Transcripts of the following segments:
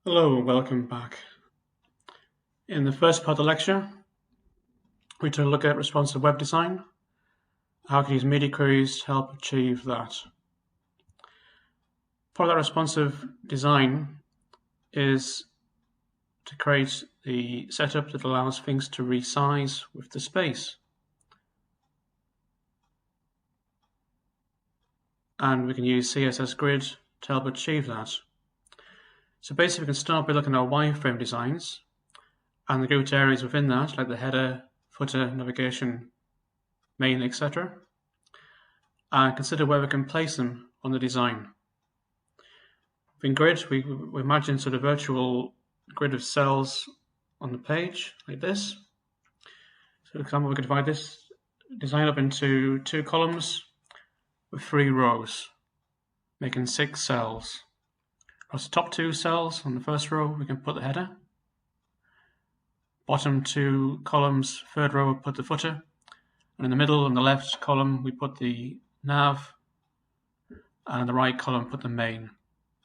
Hello and welcome back. In the first part of the lecture, we took a look at responsive web design, how we can use media queries to help achieve that. Part of that responsive design is to create the setup that allows things to resize with the space. And we can use CSS Grid to help achieve that. So basically we can start by looking at our wireframe designs and the grouped areas within that, like the header, footer, navigation, main, etc. And consider where we can place them on the design. In Grid, we imagine sort of virtual grid of cells on the page, like this. So for example, we could divide this design up into 2 columns with 3 rows, making 6 cells. Across the top 2 cells on the first row, we can put the header. Bottom 2 columns, third row, we put the footer. And in the middle, on the left column, we put the nav. And in the right column, put the main,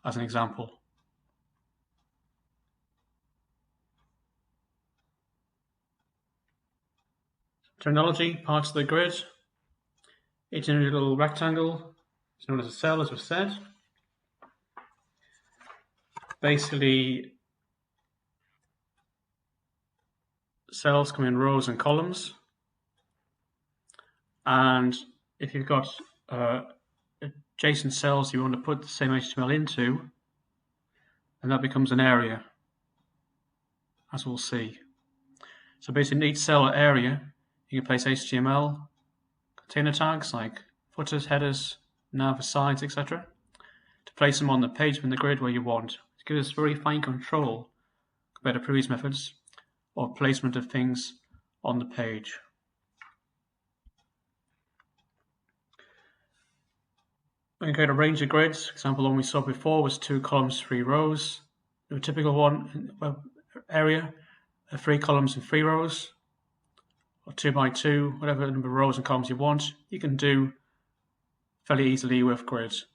as an example. Terminology, parts of the grid. Each individual rectangle is known as a cell, as we've said. Basically, cells come in rows and columns. And if you've got adjacent cells you want to put the same HTML into, then that becomes an area, as we'll see. So basically in each cell or area, you can place HTML container tags like footers, headers, nav, sides, etc. to place them on the page in the grid where you want. It gives us very fine control compared to previous methods of placement of things on the page. We can create a range of grids. Example one we saw before was 2 columns, 3 rows. The typical one in the web area, 3 columns and 3 rows, or 2 by 2, whatever number of rows and columns you want. You can do fairly easily with grids.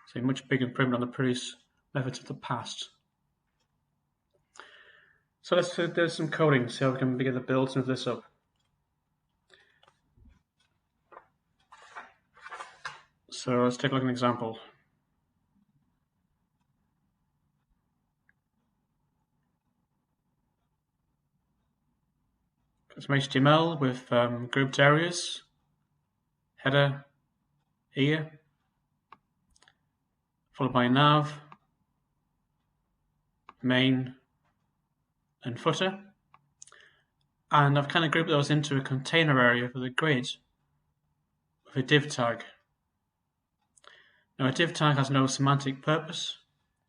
So a much bigger improvement on the previous methods of the past. So let's do some coding, see how we can begin to build some of this up. So let's take a look at an example. Got some HTML with grouped areas, header here, followed by nav, main, and footer. And I've kind of grouped those into a container area for the grid with a div tag. Now a div tag has no semantic purpose,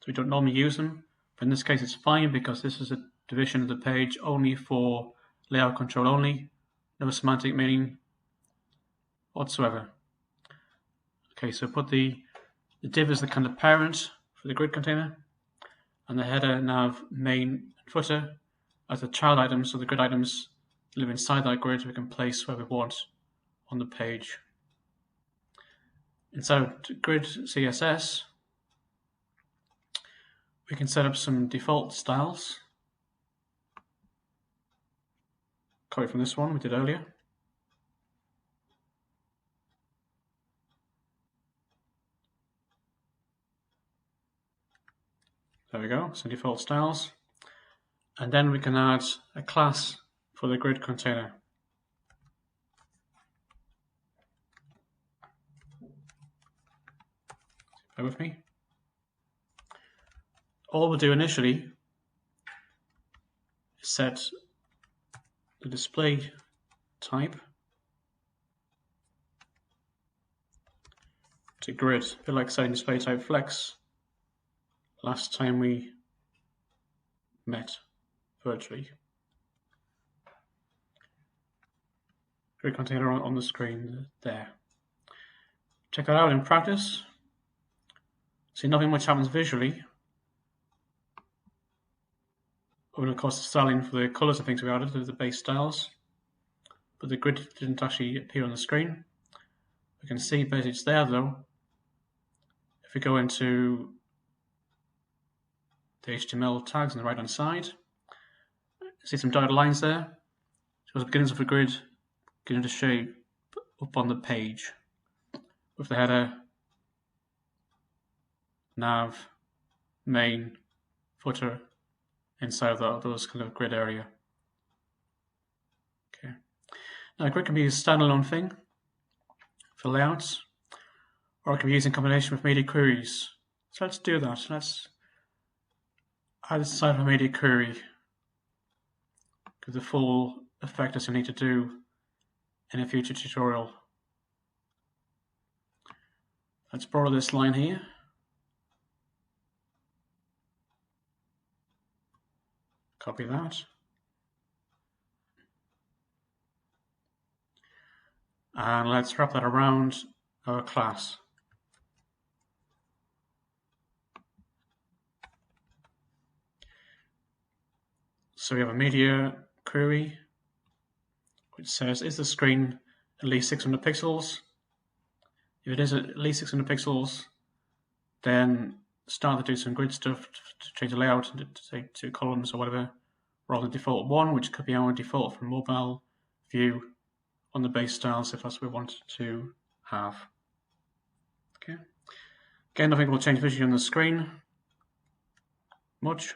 so we don't normally use them, but in this case it's fine because this is a division of the page only for layout control only, no semantic meaning whatsoever. Okay, so put the div as the kind of parent for the grid container, and the header, nav, main, and footer as the child items, so the grid items live inside that grid we can place where we want on the page. Inside grid CSS, we can set up some default styles. Copy from this one we did earlier. There we go, so default styles. And then we can add a class for the grid container. Bear with me. All we'll do initially is set the display type to grid, a bit like setting display type flex last time we met virtually. Grid container on the screen there. Check that out in practice. See, nothing much happens visually. Other than, of course, the styling for the colors of things we added, the base styles. But the grid didn't actually appear on the screen. We can see basically it's there though. If we go into the HTML tags on the right hand side. See some dotted lines there? So the beginnings of the grid get into shape up on the page with the header, nav, main, footer inside of those kind of grid area. Okay. Now, a grid can be a standalone thing for layouts, or it can be used in combination with media queries. So let's do that. Let's add this inside of a media query. Give the full effect as you need to do in a future tutorial. Let's borrow this line here. Copy that. And let's wrap that around our class. So we have a media query which says, is the screen at least 600 pixels? If it is at least 600 pixels, then start to do some grid stuff to change the layout to say 2 columns or whatever, rather than default 1, which could be our default from mobile view on the base styles if that's what we want to have. Okay. Again, nothing will change visually on the screen much,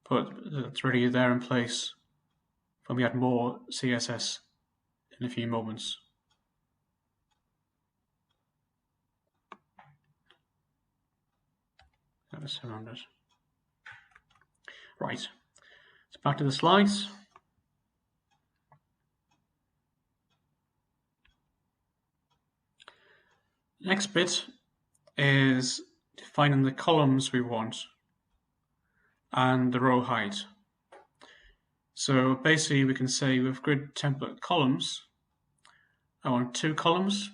but it's already there in place when we add more CSS in a few moments. That was 700. Right, so back to the slides. Next bit is defining the columns we want and the row height. So basically we can say with grid template columns, I want 2 columns.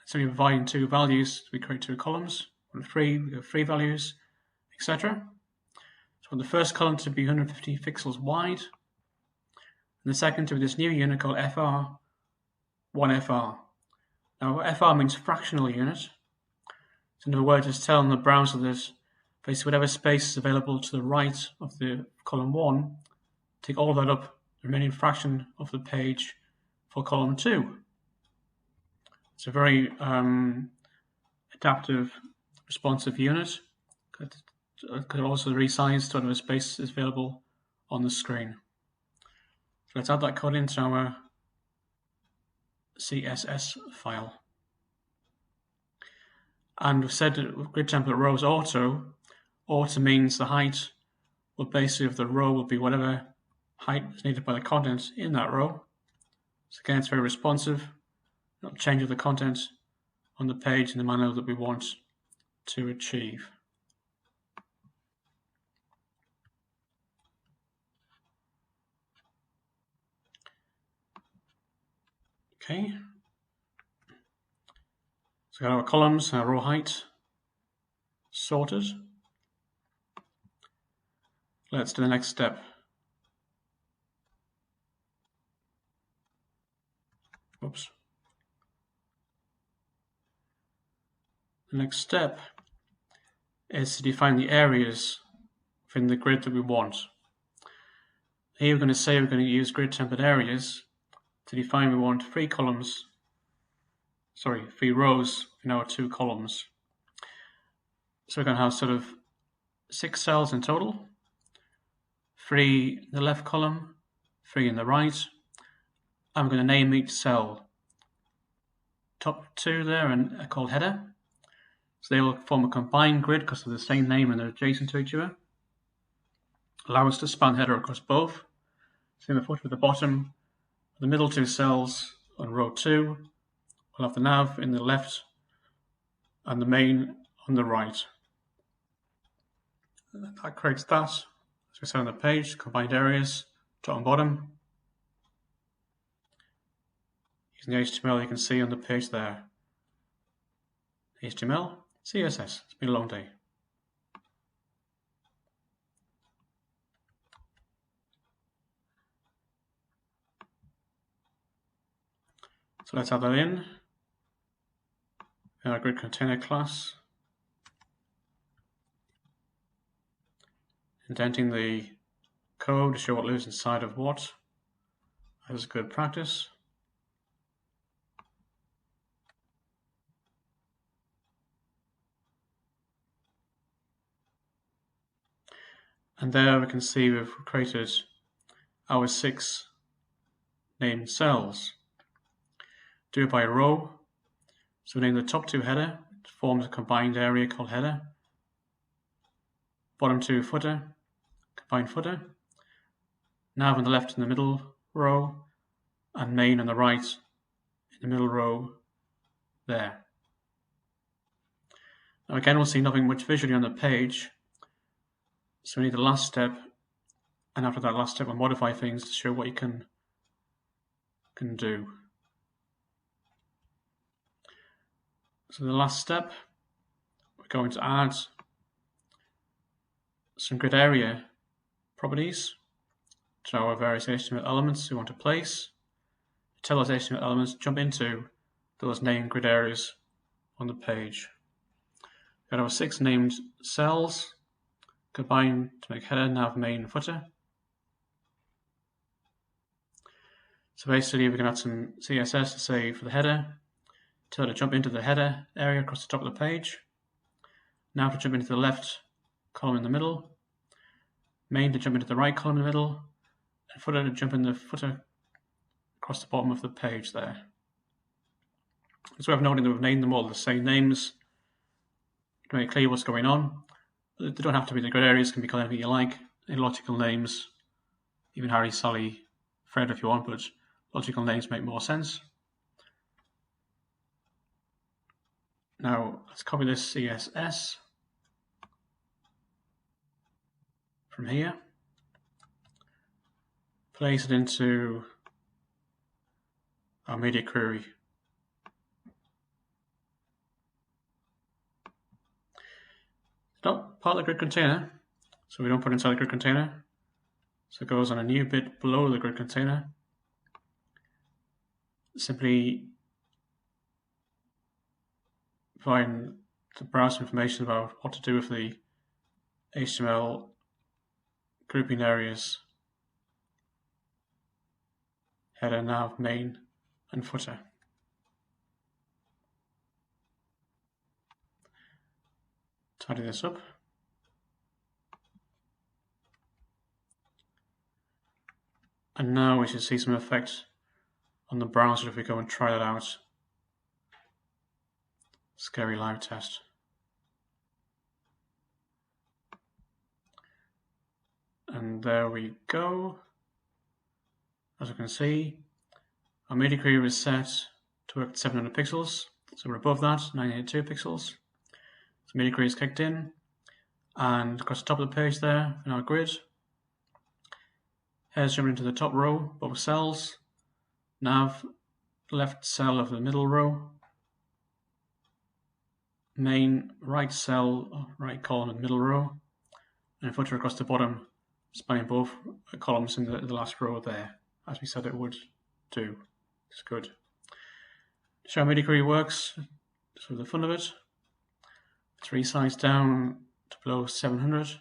So we're providing 2 values, we create 2 columns. On 3, we have 3 values, etc. So I want the first column to be 150 pixels wide, and the second to be this new unit called FR, 1FR. Now FR means fractional unit. So in other words, it's telling the browser that basically whatever space is available to the right of the column 1, take all of that up, the remaining fraction of the page for column 2. It's a very adaptive, responsive unit. Could also resize to whatever space is available on the screen. So let's add that code into our CSS file. And we've said that grid template rows auto. Auto means the height will basically of the row will be whatever height is needed by the content in that row. So again, it's very responsive. It'll change the content on the page in the manner that we want to achieve. Okay. So we got our columns, our row height sorted. Let's do the next step. Oops. The next step is to define the areas within the grid that we want. Here we're going to say we're going to use grid template areas to define we want 3 rows in our 2 columns. So we're going to have sort of 6 cells in total, 3 in the left column, 3 in the right. I'm going to name each cell. Top 2 there are called header. So they will form a combined grid because of the same name and they're adjacent to each other. Allow us to span header across both. So in the footer at the bottom, the middle 2 cells on row 2, we'll have the nav in the left and the main on the right. That creates that, as we said on the page, combined areas, top and bottom. Using the HTML you can see on the page there. HTML, CSS, it's been a long day. So let's add that in our grid container class. indenting the code to show what lives inside of what. That is good practice. And there we can see we've created our 6 named cells. Do it by row. So we name the top 2 header. It forms a combined area called header. Bottom 2 footer, combined footer. Nav on the left in the middle row, and main on the right in the middle row there. Now again, we'll see nothing much visually on the page. So we need the last step, and after that last step, we'll modify things to show what you can do. So the last step, we're going to add some grid area properties to our various HTML elements we want to place. Tell those HTML elements jump into those named grid areas on the page. We've got our 6 named cells combined to make header, nav, main, and footer. So basically we can add some CSS to say for the header, tell it to jump into the header area across the top of the page, nav to jump into the left column in the middle, main to jump into the right column in the middle, and footer to jump in the footer across the bottom of the page there. It's worth noting that we've named them all the same names to make it clear what's going on. They don't have to be the grid areas, can be called anything you like. Any logical names, even Harry, Sally, Fred if you want, but logical names make more sense. Now let's copy this CSS from here, place it into our media query. It's not part of the grid container, so we don't put it inside the grid container. So it goes on a new bit below the grid container. Simply provide the browser information about what to do with the HTML grouping areas, header, nav, main, and footer. Tidy this up. And now we should see some effect on the browser if we go and try that out. Scary live test. And there we go. As you can see, our media query is set to work at 700 pixels. So we're above that, 982 pixels. So media query is kicked in. And across the top of the page there, in our grid, header's jumping into the top row, both cells. Nav, left cell of the middle row. Main, right cell, right column in the middle row. And footer across the bottom, spanning both columns in the last row there, as we said it would do. It's good. To show how media query works, just for the fun of it, let's resize down to below 700.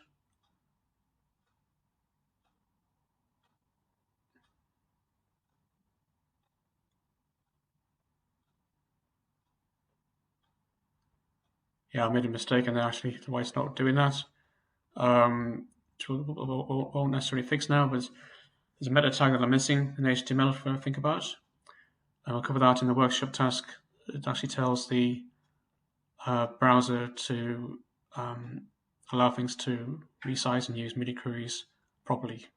Yeah, I made a mistake in there actually, why it's not doing that. Which won't necessarily fix now, but there's a meta tag that I'm missing in HTML to think about. And I'll cover that in the workshop task. It actually tells the browser to allow things to resize and use media queries properly.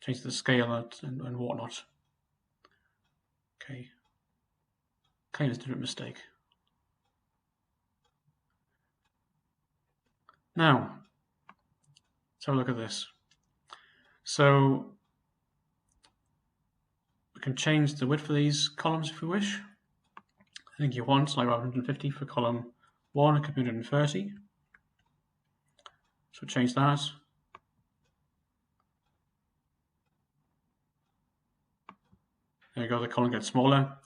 Change the scale and whatnot. Okay. Claim it's a different mistake. Now, let's have a look at this. So we can change the width of these columns if we wish. I think you want like 150 for column 1, it could be 130. So change that. There you go, the column gets smaller.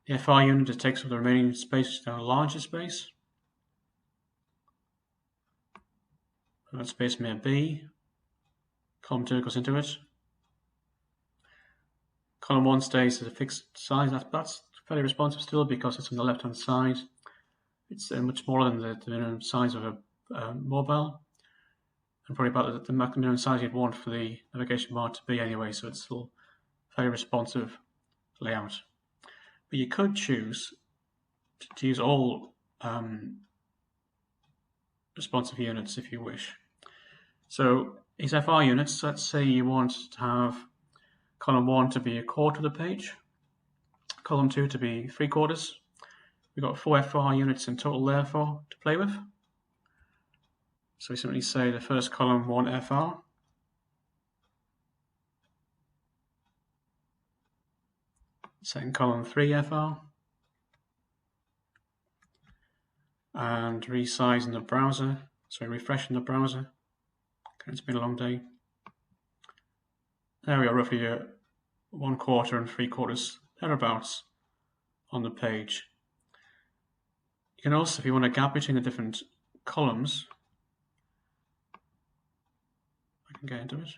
The FR unit just takes up the remaining space to a larger space. That space may be. Column 2 goes into it. Column 1 stays at a fixed size. That's fairly responsive still because it's on the left-hand side. It's much smaller than the minimum size of a mobile, and probably about the minimum size you'd want for the navigation bar to be anyway, so it's still very responsive layout. But you could choose to use all responsive units if you wish. So these FR units, let's say you want to have column 1 to be a quarter of the page, column 2 to be 3/4. We've got 4 FR units in total therefore to play with. So we simply say the first column 1 FR, second column 3 FR, and resizing the browser, refreshing the browser. Okay, it's been a long day. There we are, roughly 1/4 and 3/4 thereabouts on the page. You can also, if you want a gap between the different columns, I can get into it.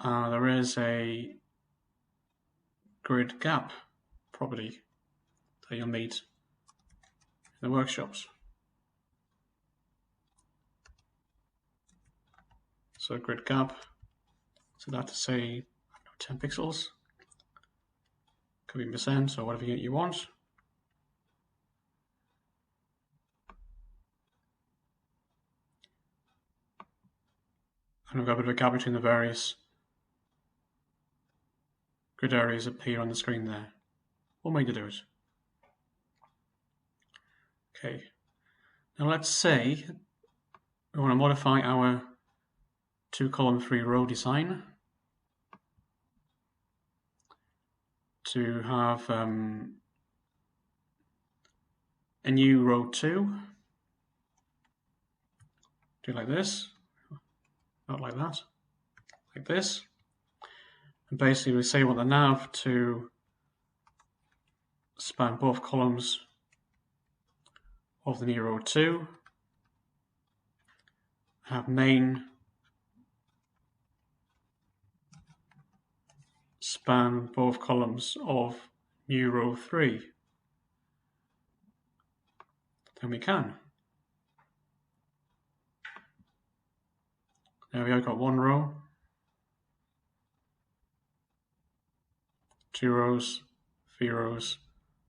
There is a grid gap property that you'll meet in the workshops. So grid gap, so that to say 10 pixels, could be percent or whatever you want. And we've got a bit of a gap between the various grid areas that appear on the screen there. One way to do it. Okay, now let's say we want to modify our 2 column 3 row design to have a new row 2. Do it like this, not like that, like this. And basically we say we want the nav to span both columns of the new row 2, have main span both columns of new row 3. Then we can. There we go, got 1 row, 2 rows, 3 rows,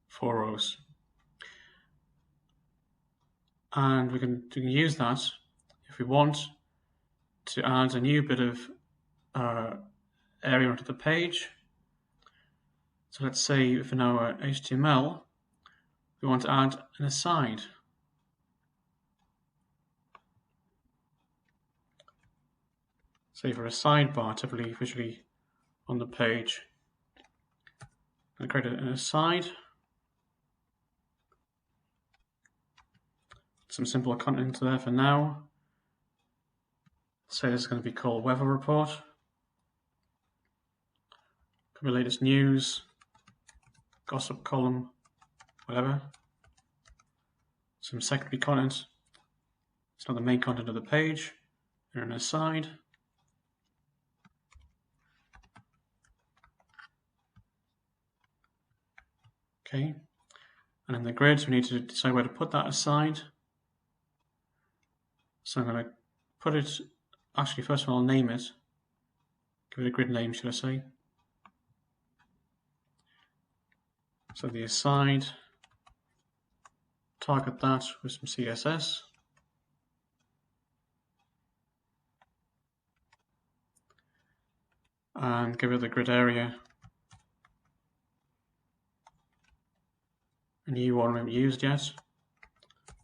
4 rows. And we can use that if we want to add a new bit of area onto the page. So let's say if in our HTML we want to add an aside. Say for a sidebar, typically visually on the page, and create an aside. Some simple content there for now. Say this is going to be called weather report. Could be latest news, gossip column, whatever. Some secondary content. It's not the main content of the page. They're an aside. Okay, and in the grids we need to decide where to put that aside. So I'm going to put it, actually first of all I'll name it, give it a grid name should I say. So the aside, target that with some CSS. And give it the grid area. A new one we haven't used yet,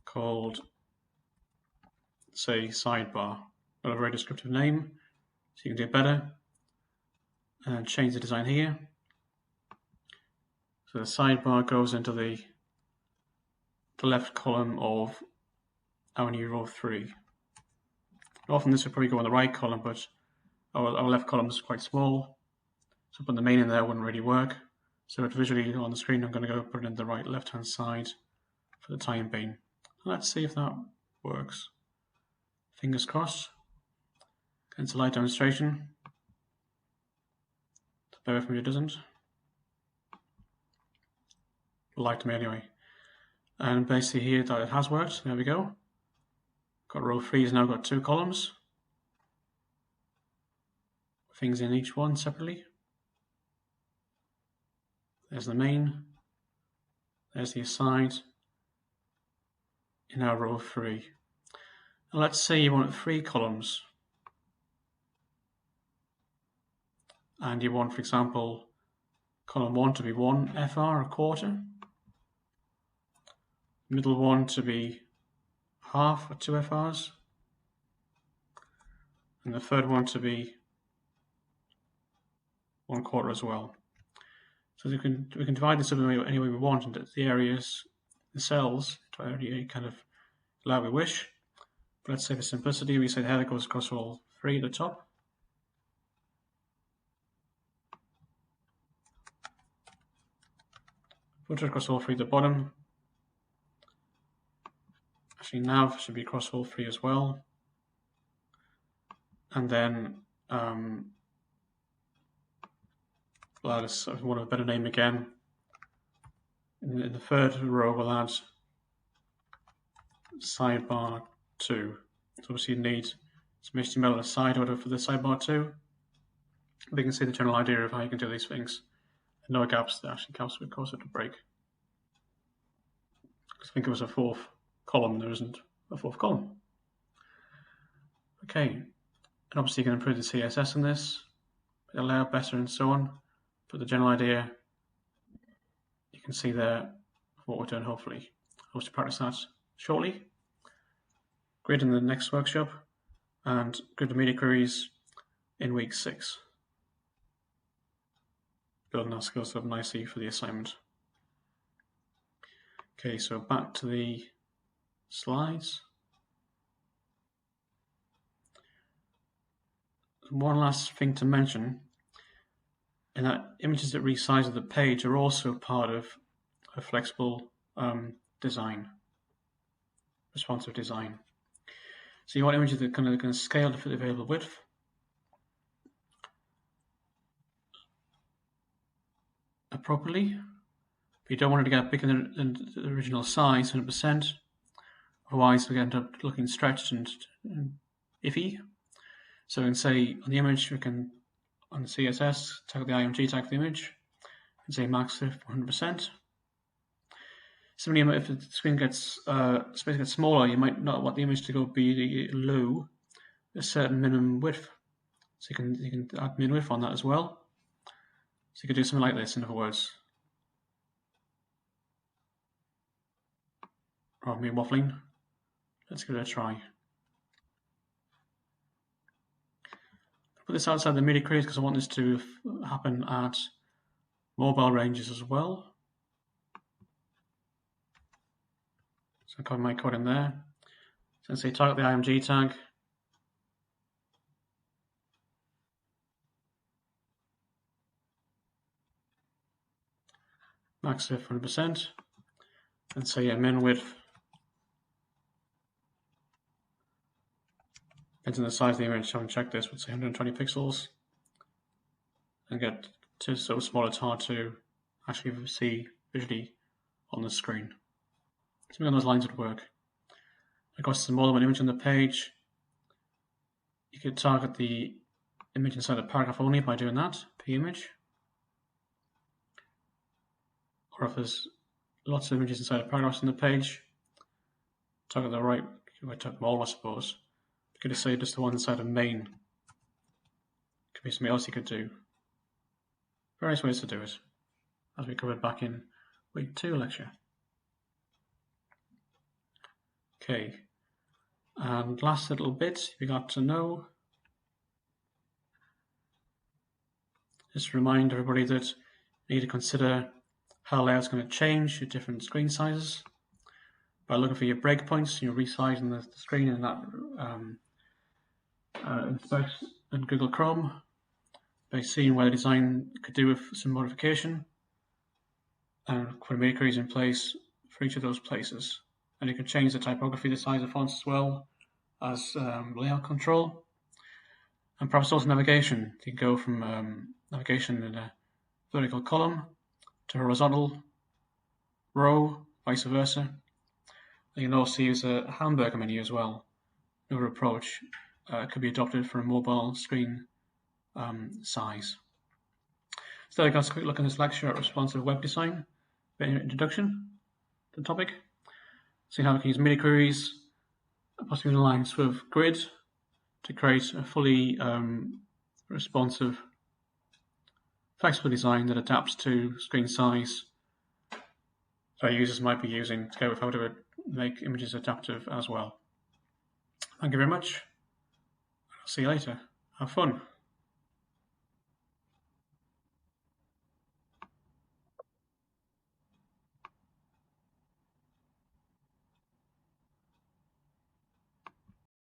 called, say, sidebar. Got a very descriptive name, so you can do it better. And change the design here. So the sidebar goes into the left column of our new row 3. Often this would probably go in the right column, but our left column is quite small, so putting the main in there wouldn't really work. So it visually on the screen I'm going to go put it in the right left hand side for the time being. Let's see if that works. Fingers crossed. It's a light demonstration. Bear with me if it doesn't. Light to me anyway. And basically here that it has worked. There we go. Got row 3 has now got 2 columns. Things in each one separately. There's the main. There's the aside. In our row 3. And let's say you want 3 columns. And you want, for example, column 1 to be 1 FR, a quarter. Middle one to be half, or 2 FRs. And the third one to be 1/4 as well. So we can divide this up any way we want into the areas, the cells, to any kind of allow we wish. But let's say for simplicity, we say the header goes across all 3 at the top. Footer across all 3 at the bottom. Actually, nav should be across all 3 as well. And then, well, if we want a better name again, in the third row we'll add sidebar 2. So obviously you need some HTML on the side order for the sidebar 2. But you can see the general idea of how you can do these things. And no gaps, there actually gaps would cause it to break. Because I think it was a 4th column, there isn't a 4th column. Okay, and obviously you can improve the CSS in this, the layout better and so on. But the general idea, you can see there what we're doing hopefully. I'll just practice that shortly. Grid in the next workshop, and grid the media queries in week 6. Building our skills up nicely for the assignment. Okay, so back to the slides. One last thing to mention, in that images that resize of the page are also part of a flexible design, responsive design. So you want images that kind of scale to fit the available width. Properly, but you don't want it to get bigger than the original size, 100%. Otherwise, we end up looking stretched and iffy. So we can say on the image, we can on the CSS tag the IMG tag for the image, and say max width 100%. Similarly, if the screen gets space gets smaller, you might not want the image to go below a certain minimum width. So you can add min width on that as well. So you could do something like this, in other words. Rather than me waffling, let's give it a try. Put this outside the media queries because I want this to happen at mobile ranges as well. So I copy my code in there. So I say target the IMG tag. Max width 100%. And say min width. Depends on the size of the image. I haven't checked this, but say 120 pixels. And get to so small it's hard to actually see visually on the screen. Something on those lines would work. Of course, there's more than one image on the page. You could target the image inside a paragraph only by doing that, p-image. Or if there's lots of images inside a paragraph on the page, target the right, you might target them all, I suppose. You could just say just the one inside of main. Could be something else you could do. Various ways to do it, as we covered back in week 2 lecture. Okay, and last little bit we got to know. Just to remind everybody that you need to consider how layout's going to change at different screen sizes by looking for your breakpoints, resizing the screen in that in Google Chrome, by seeing where the design could do with some modification, and put media queries in place for each of those places. And you can change the typography, the size of fonts as well as layout control. And perhaps also navigation. You can go from navigation in a vertical column to horizontal row, vice versa. You can also use a hamburger menu as well. Another approach could be adopted for a mobile screen size. So there you go, let's quick look in this lecture at responsive web design, bit of introduction to the topic. See how we can use mini queries, possibly in lines with grid to create a fully responsive, flexible design that adapts to screen size. So users might be using to go with how to make images adaptive as well. Thank you very much. I'll see you later. Have fun.